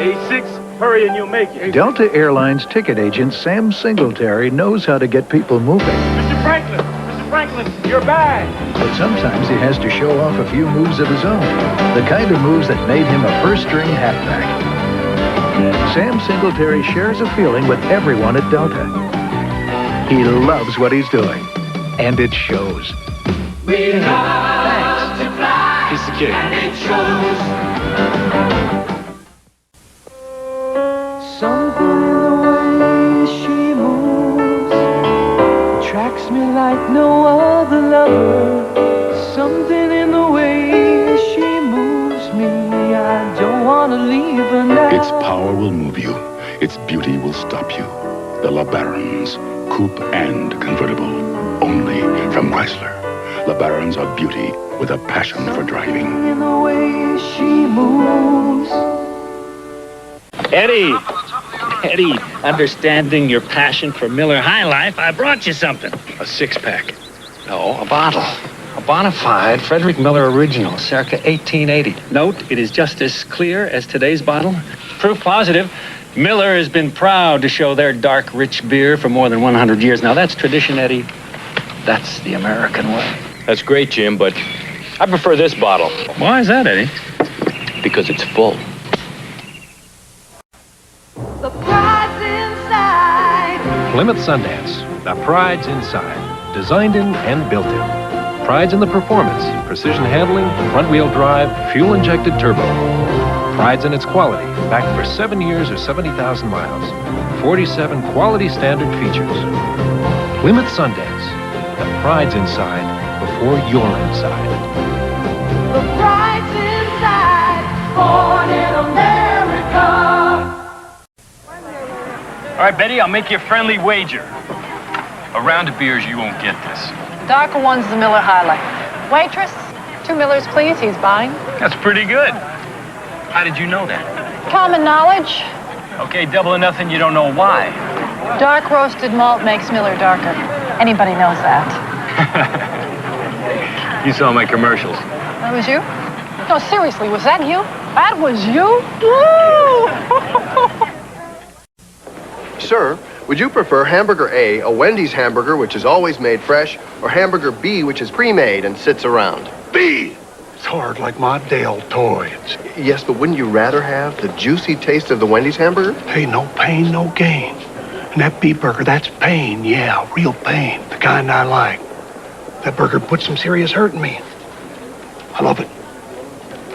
A6, hurry and you'll make it. Delta Airlines ticket agent Sam Singletary knows how to get people moving. Mr. Franklin, your bag. But sometimes he has to show off a few moves of his own. The kind of moves that made him a first-string hatchback. Sam Singletary shares a feeling with everyone at Delta. He loves what he's doing, and it shows. We love to fly, He's the kid. and it shows. Something in the way she moves attracts me like no other lover. Something in the way she moves me, I don't want to leave her now. Its power will move you. Its beauty will stop you. The LeBarons, coupe and convertible, only from Chrysler. LeBarons are beauty with a passion for driving. In the way she moves. Eddie, understanding your passion for Miller High Life, I brought you something. A six-pack. No, a bottle. A bona fide Frederick Miller original, circa 1880. Note, it is just as clear as today's bottle. Proof positive. Miller has been proud to show their dark, rich beer for more than 100 years. Now, that's tradition, Eddie. That's the American way. That's great, Jim, but I prefer this bottle. Why is that, Eddie? Because it's full. The pride's inside. Plymouth Sundance. The pride's inside. Designed in and built in. Pride's in the performance, precision handling, front-wheel drive, fuel-injected turbo. Pride's in its quality, backed for 7 years or 70,000 miles. 47 quality standard features. Plymouth Sundance. The pride's inside before you're inside. The pride's inside. Born in America. All right, Betty, I'll make you a friendly wager. A round of beers, you won't get this. Darker one's the Miller High Life. Waitress, 2 Millers, please. He's buying. That's pretty good. How did you know that? Common knowledge. Okay, double or nothing, you don't know why. Dark roasted malt makes Miller darker. Anybody knows that. You saw my commercials. That was you? No, seriously, was that you? That was you? Woo! Sir, would you prefer hamburger A Wendy's hamburger, which is always made fresh, or hamburger B, which is pre-made and sits around? B! It's hard like my Deltoids. Yes, but wouldn't you rather have the juicy taste of the Wendy's hamburger? Hey, no pain, no gain. And that beef burger, that's pain, yeah, real pain, the kind I like. That burger put some serious hurt in me. I love it.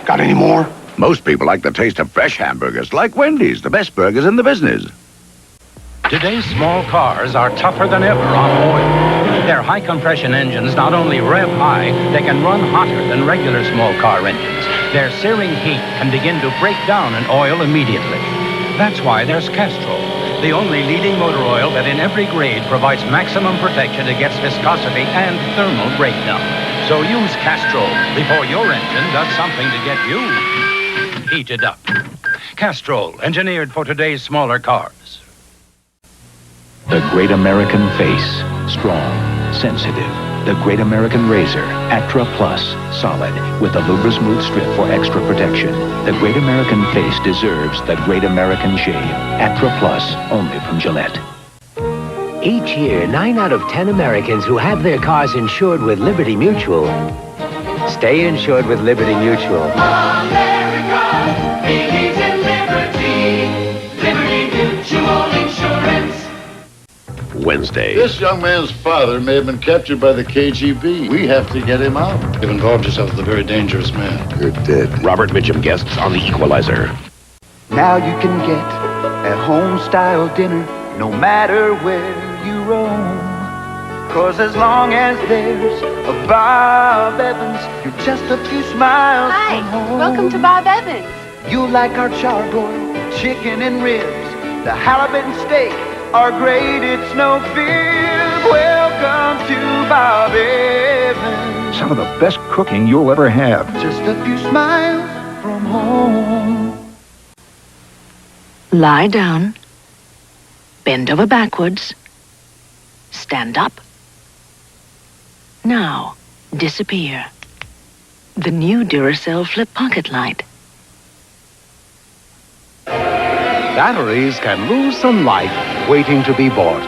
Got any more? Most people like the taste of fresh hamburgers, like Wendy's, the best burgers in the business. Today's small cars are tougher than ever on oil. Their high-compression engines not only rev high, they can run hotter than regular small car engines. Their searing heat can begin to break down an oil immediately. That's why there's Castrol, the only leading motor oil that in every grade provides maximum protection against viscosity and thermal breakdown. So use Castrol before your engine does something to get you heated up. Castrol, engineered for today's smaller cars. The Great American Face. Strong, sensitive. The Great American Razor. Atra Plus. Solid. With a Lubra-Smooth strip for extra protection. The Great American Face deserves the Great American Shave. Atra Plus. Only from Gillette. Each year, 9 out of 10 Americans who have their cars insured with Liberty Mutual stay insured with Liberty Mutual. America, believes in liberty. Liberty Mutual Insurance. Wednesday. This young man's father may have been captured by the KGB. We have to get him out. You've involved yourself with a very dangerous man. You're dead. Robert Mitchum guests on the Equalizer. Now you can get a home-style dinner no matter where you roam. 'Cause as long as there's a Bob Evans, you're just a few smiles from home. Welcome to Bob Evans. You like our charbroiled chicken and ribs, the halibut and steak are great, it's no fear. Welcome to Bob Evans. Some of the best cooking you'll ever have. Just a few smiles from home. Lie down. Bend over backwards. Stand up. Now, disappear. The new Duracell Flip Pocket Light. Batteries can lose some life waiting to be bought.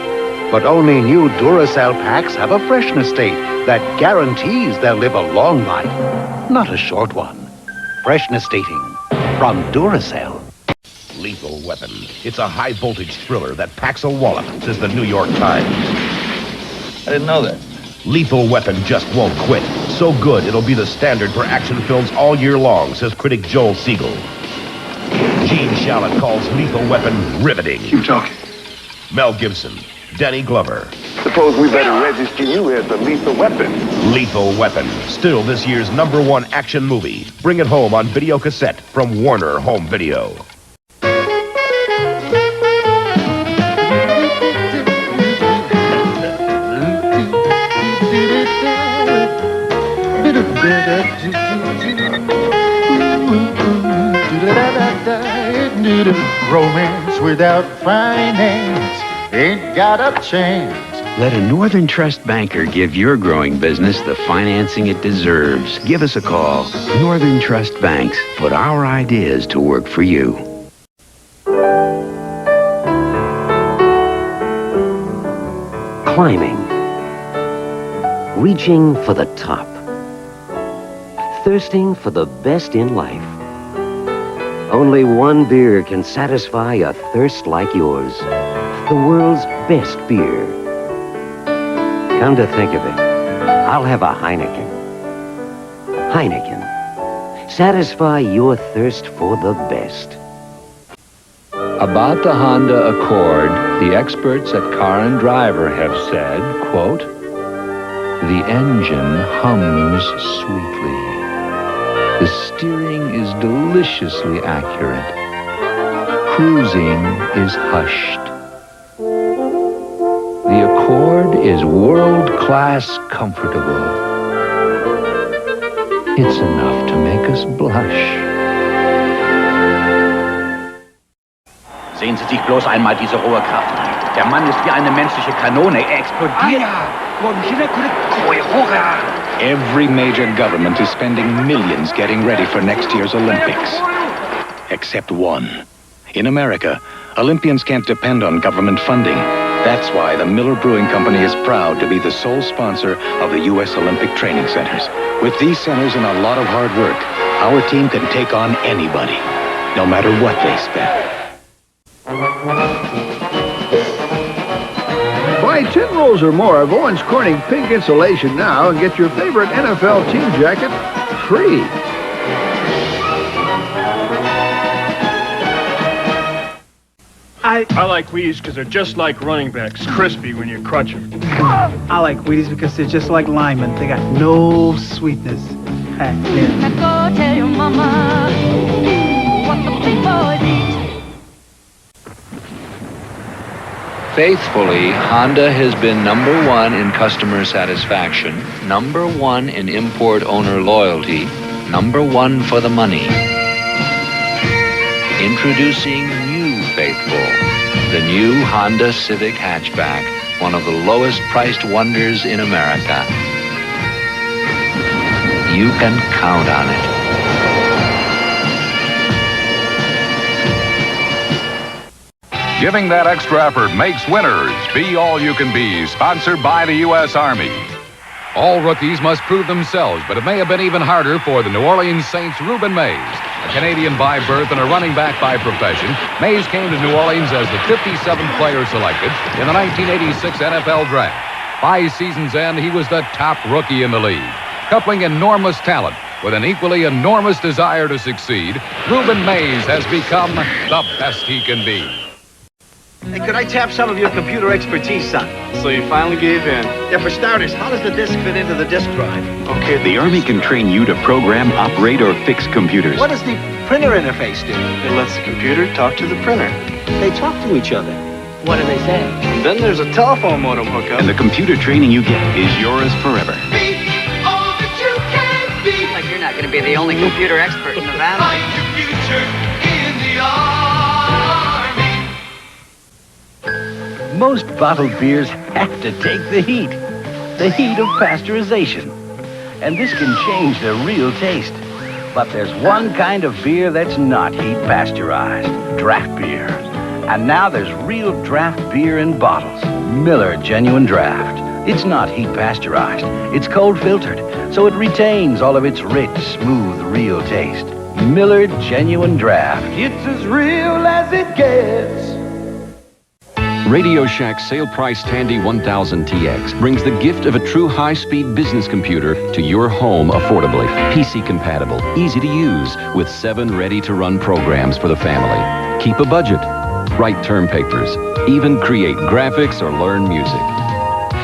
But only new Duracell packs have a freshness state that guarantees they'll live a long life, not a short one. Freshness dating from Duracell. Lethal Weapon. It's a high-voltage thriller that packs a wallop, says the New York Times. I didn't know that. Lethal Weapon just won't quit. So good, it'll be the standard for action films all year long, says critic Joel Siegel. Gene Shalit calls Lethal Weapon riveting. Keep talking. Mel Gibson, Danny Glover. Suppose we better register you as a lethal weapon. Lethal Weapon, still this year's #1 action movie. Bring it home on video cassette from Warner Home Video. Romance without finance ain't got a chance. Let a Northern Trust banker give your growing business the financing it deserves. Give us a call. Northern Trust Banks. Put our ideas to work for you. Climbing. Reaching for the top. Thirsting for the best in life. Only one beer can satisfy a thirst like yours. The world's best beer. Come to think of it, I'll have a Heineken. Heineken. Satisfy your thirst for the best. About the Honda Accord, the experts at Car and Driver have said, quote, "The engine hums sweetly. The steering is deliciously accurate. Cruising is hushed. The Accord is world-class comfortable. It's enough to make us blush." Sehen Sie sich bloß einmal diese rohe Kraft. Der Mann ist wie eine menschliche Kanone. Er explodiert. Every major government is spending millions getting ready for next year's Olympics. Except one. In America, Olympians can't depend on government funding. That's why the Miller Brewing Company is proud to be the sole sponsor of the U.S. Olympic Training Centers. With these centers and a lot of hard work, our team can take on anybody, no matter what they spend. Buy 10 rolls or more of Owens Corning Pink Insulation now and get your favorite NFL team jacket free. I like Wheaties because they're just like running backs, crispy when you crunch them. I like Wheaties because they're just like linemen. They got no sweetness. Packed in. Now go tell your mama what the big boys eat. Faithfully, Honda has been #1 in customer satisfaction, #1 in import owner loyalty, #1 for the money. Introducing New Faithful, the new Honda Civic Hatchback, one of the lowest priced wonders in America. You can count on it. Giving that extra effort makes winners. Be all you can be. Sponsored by the U.S. Army. All rookies must prove themselves, but it may have been even harder for the New Orleans Saints' Reuben Mays. A Canadian by birth and a running back by profession, Mays came to New Orleans as the 57th player selected in the 1986 NFL Draft. By season's end, he was the top rookie in the league. Coupling enormous talent with an equally enormous desire to succeed, Reuben Mays has become the best he can be. Hey, could I tap some of your computer expertise, son? So you finally gave in? Yeah, for starters, how does the disk fit into the disk drive? Okay, the Army can train you to program, operate, or fix computers. What does the printer interface do? It lets the computer talk to the printer. They talk to each other. What do they say? Then there's a telephone modem hookup. And the computer training you get is yours forever. Like you're not going to be the only computer expert in the valley. Most bottled beers have to take the heat of pasteurization. And this can change their real taste. But there's one kind of beer that's not heat pasteurized, draft beer. And now there's real draft beer in bottles. Miller Genuine Draft. It's not heat pasteurized. It's cold filtered, so it retains all of its rich, smooth, real taste. Miller Genuine Draft. It's as real as it gets. Radio Shack's sale price Tandy 1000 TX brings the gift of a true high-speed business computer to your home affordably. PC compatible, easy to use, with 7 ready-to-run programs for the family. Keep a budget, write term papers, even create graphics or learn music.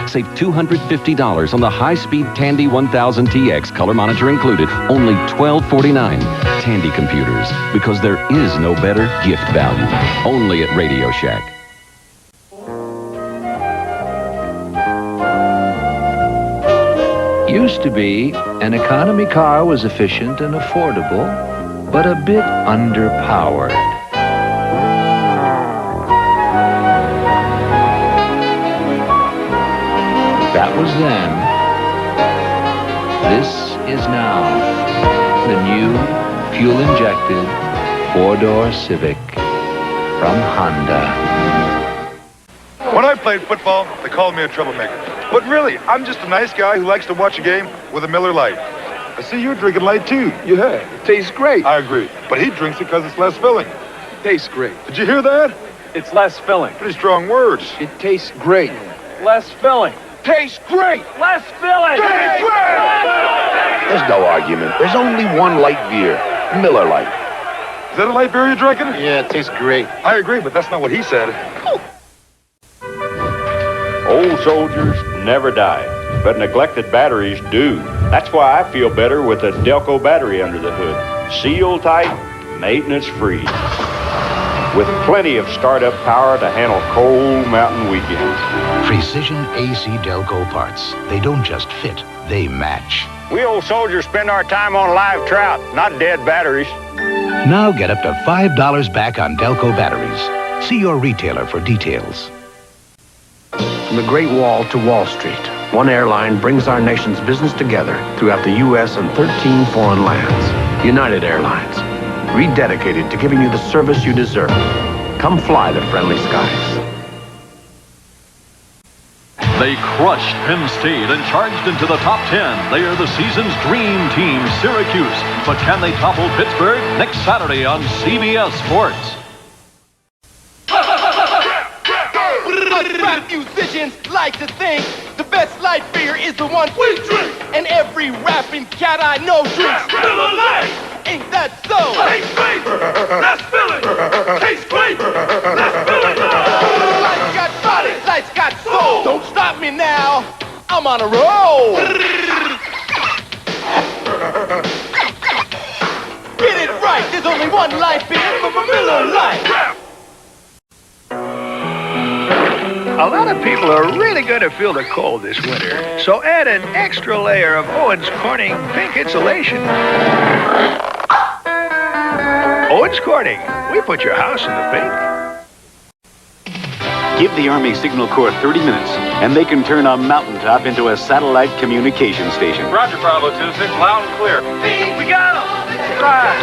Save $250 on the high-speed Tandy 1000 TX, color monitor included, only $1249. Tandy Computers, because there is no better gift value. Only at Radio Shack. Used to be, an economy car was efficient and affordable, but a bit underpowered. That was then. This is now. The new, fuel-injected, 4-door Civic from Honda. When I played football, they called me a troublemaker. But really, I'm just a nice guy who likes to watch a game with a Miller Lite. I see you're drinking light, too. Yeah, it tastes great. I agree. But he drinks it because it's less filling. Tastes great. Did you hear that? It's less filling. Pretty strong words. It tastes great. Less filling. Tastes great. Less filling. Tastes great! There's no argument. There's only one light beer. Miller Lite. Is that a light beer you're drinking? Yeah, it tastes great. I agree, but that's not what he said. Old soldiers never die, but neglected batteries do. That's why I feel better with a Delco battery under the hood. Seal tight, maintenance free. With plenty of startup power to handle cold mountain weekends. Precision AC Delco parts. They don't just fit, they match. We old soldiers spend our time on live trout, not dead batteries. Now get up to $5 back on Delco batteries. See your retailer for details. From the Great Wall to Wall Street, one airline brings our nation's business together throughout the U.S. and 13 foreign lands. United Airlines, rededicated to giving you the service you deserve. Come fly the friendly skies. They crushed Penn State and charged into the top 10. They are the season's dream team, Syracuse. But can they topple Pittsburgh? Next Saturday on CBS Sports. Rap musicians like to think the best light beer is the one we drink. And every rapping cat I know drinks Miller Lite. Ain't that so? Tastes great. Let's fill it. Tastes great. Let's fill it. Lights got body. Lights got soul. Don't stop me now. I'm on a roll. Get it right. There's only one light beer from a Miller Lite. A lot of people are really going to feel the cold this winter, so add an extra layer of Owens Corning pink insulation. Owens Corning, we put your house in the pink. Give the Army Signal Corps 30 minutes, and they can turn a mountaintop into a satellite communication station. Roger, Bravo 2-6, loud and clear. We got him! Right.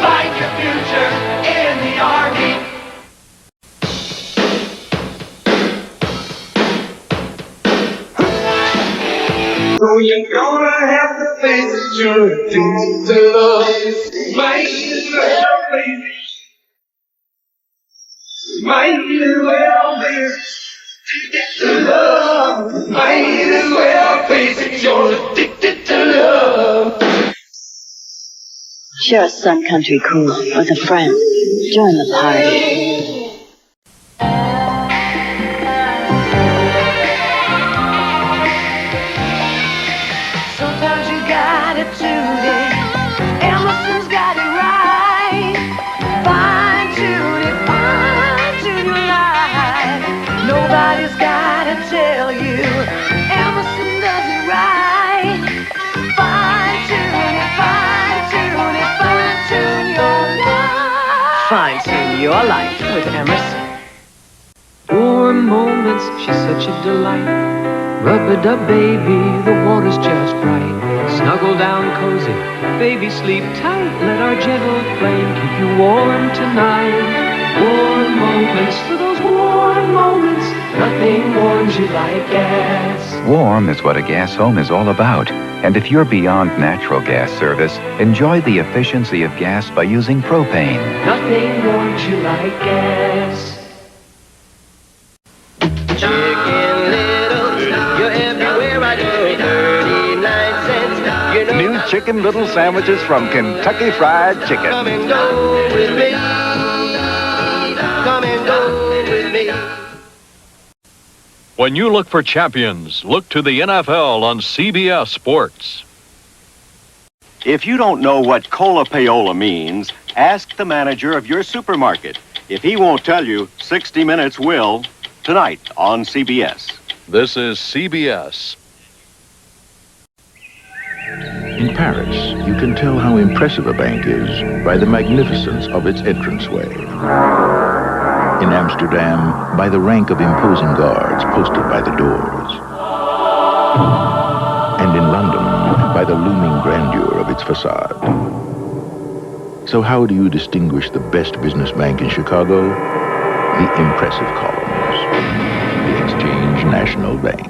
Find your future in the Army. So you're gonna have to face it, you're addicted to love. Might as well face it. Might as well face it. Addicted to love. Might as well face it, you're addicted to love. Share a Sun Country cool with a friend. Join the party. Sometimes you got it today. Emerson's got it right. Fine tune your life. Nobody's gotta tell you. Emerson does it right. Fine tune your life. Fine tune your life with Emerson. Warm moments, she's such a delight. Rub-a-dub, baby, the water's just right. Snuggle down cozy, baby, sleep tight. Let our gentle flame keep you warm tonight. Warm moments, for those warm moments, nothing warms you like gas. Warm is what a gas home is all about. And if you're beyond natural gas service, enjoy the efficiency of gas by using propane. Nothing warms you like gas. Chicken Little, you're everywhere I go. 39 cents. You know New Chicken Little sandwiches from Kentucky Fried Chicken. Come and go with me. Come and go with me. When you look for champions, look to the NFL on CBS Sports. If you don't know what cola payola means, ask the manager of your supermarket. If he won't tell you, 60 Minutes will, tonight on CBS. This is CBS. In Paris, you can tell how impressive a bank is by the magnificence of its entranceway. In Amsterdam, by the rank of imposing guards posted by the doors. And in London, by the looming grandeur of its facade. So how do you distinguish the best business bank in Chicago? The impressive columns. The Exchange National Bank.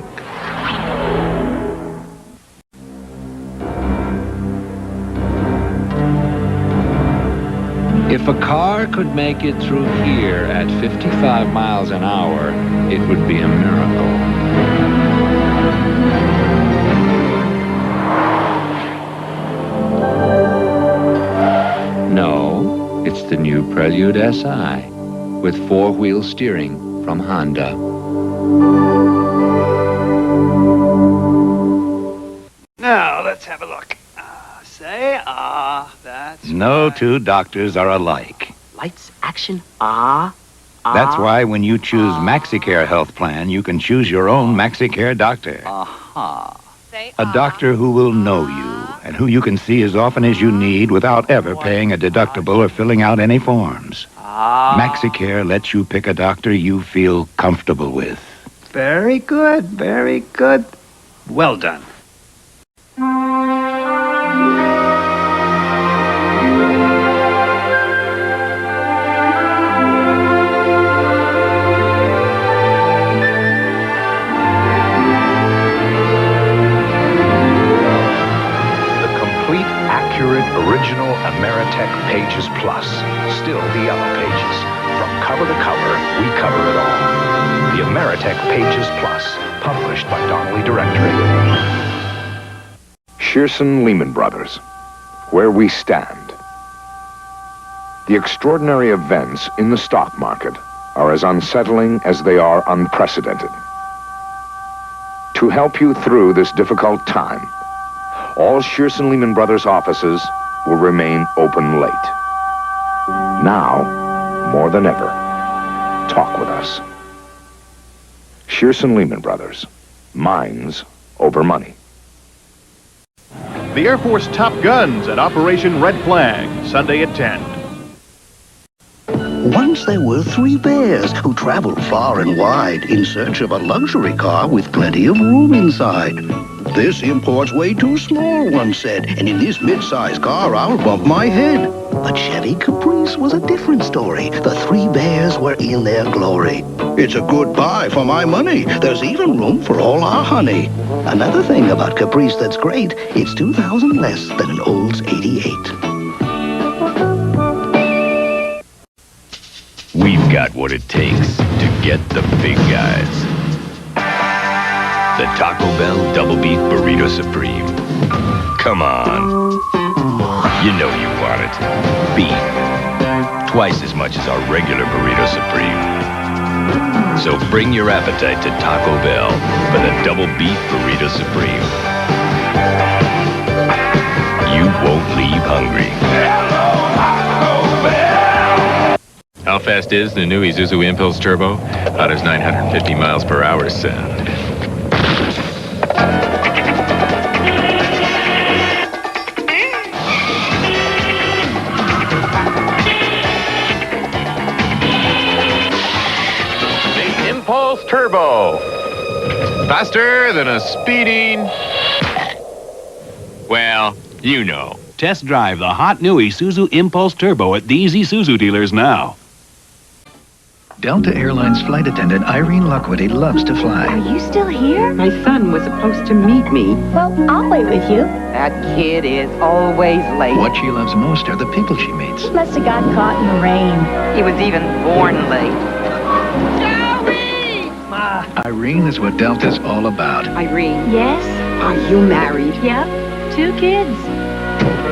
If a car could make it through here at 55 miles an hour, it would be a miracle. No, it's the new Prelude SI with four-wheel steering from Honda. Now, let's have a look. That's No two doctors are alike. Lights, action, ah. That's why when you choose MaxiCare Health Plan, you can choose your own MaxiCare doctor. Aha. A doctor who will know you and who you can see as often as you need without ever paying a deductible or filling out any forms. MaxiCare lets you pick a doctor you feel comfortable with. very good, very good. Well done. Original Ameritech Pages Plus. Still the yellow pages. From cover to cover, we cover it all. The Ameritech Pages Plus, published by Donnelly Directory. Shearson Lehman Brothers, where we stand. The extraordinary events in the stock market are as unsettling as they are unprecedented. To help you through this difficult time, all Shearson Lehman Brothers offices will remain open late. Now, more than ever, talk with us. Shearson Lehman Brothers. Minds over money. The Air Force Top Guns at Operation Red Flag, Sunday at 10. Once there were three bears who traveled far and wide in search of a luxury car with plenty of room inside. This import's way too small, one said, and in this mid-sized car I'll bump my head. But Chevy Caprice was a different story. The three bears were in their glory. It's a good buy for my money. There's even room for all our honey. Another thing about Caprice that's great, it's $2,000 less than an Olds 88. We've got what it takes to get the big guys. The Taco Bell Double Beef Burrito Supreme. Come on. You know you want it. Beef. Twice as much as our regular Burrito Supreme. So bring your appetite to Taco Bell for the Double Beef Burrito Supreme. You won't leave hungry. Hello, Taco Bell! How fast is the new Isuzu Impulse Turbo? How does 950 miles per hour sound? Impulse Turbo. Faster than a speeding... Well, you know. Test drive the hot new Isuzu Impulse Turbo at these Isuzu dealers now. Delta Airlines flight attendant Irene Luckwitty loves to fly. Are you still here? My son was supposed to meet me. Well, I'll wait with you. That kid is always late. What she loves most are the people she meets. He must have got caught in the rain. He was even born late. Ma! Irene is what Delta's all about. Irene. Yes? Are you married? Yep. 2 kids.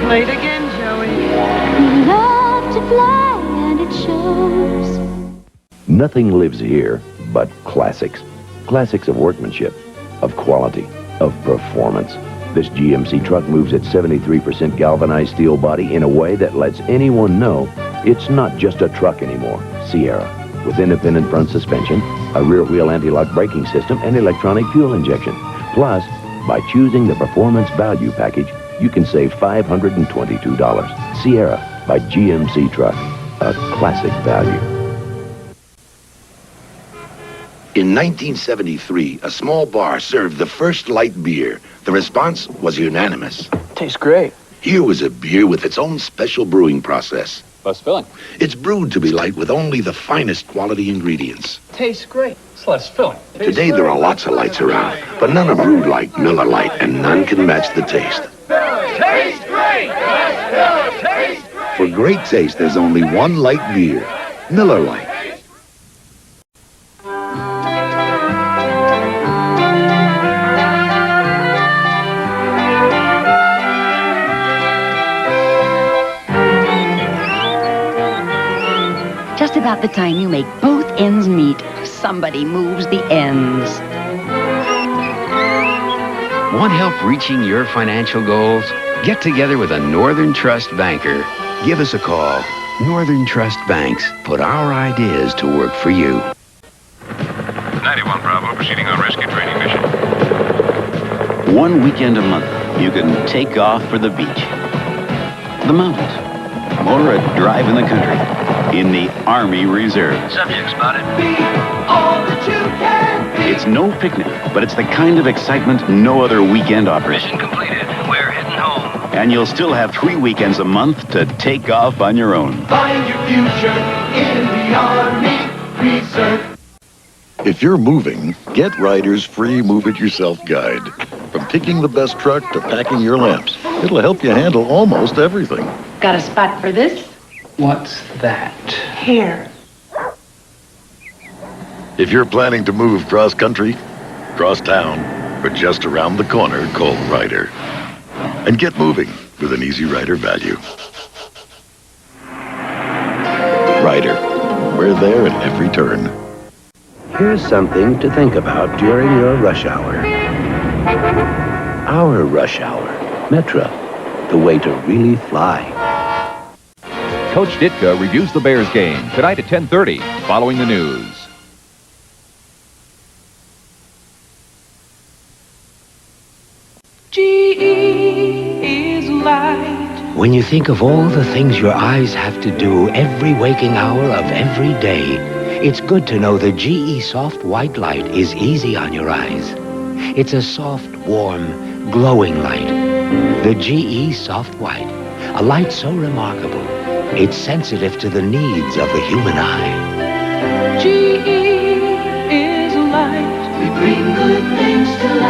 Late again, Joey. We love to fly and it shows. Nothing lives here but classics. Classics of workmanship, of quality, of performance. This GMC truck moves its 73% galvanized steel body in a way that lets anyone know it's not just a truck anymore. Sierra, with independent front suspension, a rear wheel anti-lock braking system, and electronic fuel injection. Plus, by choosing the performance value package, you can save $522. Sierra by GMC Truck, a classic value. In 1973, a small bar served the first light beer. The response was unanimous. Tastes great. Here was a beer with its own special brewing process. Less filling. It's brewed to be light with only the finest quality ingredients. Tastes great. It's less filling. Today there are lots of lights around, but none are brewed like Miller Lite, and none can match the taste. Tastes great! Tastes great! For great taste, there's only one light beer, Miller Lite. Just about the time you make both ends meet, somebody moves the ends. Want help reaching your financial goals? Get together with a Northern Trust banker. Give us a call. Northern Trust Banks. Put our ideas to work for you. 91 Bravo, proceeding on rescue training mission. 1 weekend a month, you can take off for the beach, the mountains, or a drive in the country in the Army Reserve. Subject spotted. Be all that you can be. It's no picnic, but it's the kind of excitement no other weekend offers. Mission completed. We're heading home. And you'll still have 3 weekends a month to take off on your own. Find your future in the Army Reserve. If you're moving, get Ryder's free Move It Yourself guide. From picking the best truck to packing your lamps, it'll help you handle almost everything. Got a spot for this? What's that? Here. If you're planning to move cross-country, cross-town, or just around the corner, call Ryder. And get moving with an Easy Rider value. Ryder, we're there at every turn. Here's something to think about during your rush hour. Our rush hour. Metra, the way to really fly. Coach Ditka reviews the Bears game tonight at 10:30 following the news. GE is light. When you think of all the things your eyes have to do every waking hour of every day, it's good to know the GE Soft White Light is easy on your eyes. It's a soft, warm, glowing light. The GE Soft White, a light so remarkable, it's sensitive to the needs of the human eye. GE is light. We bring good things to life.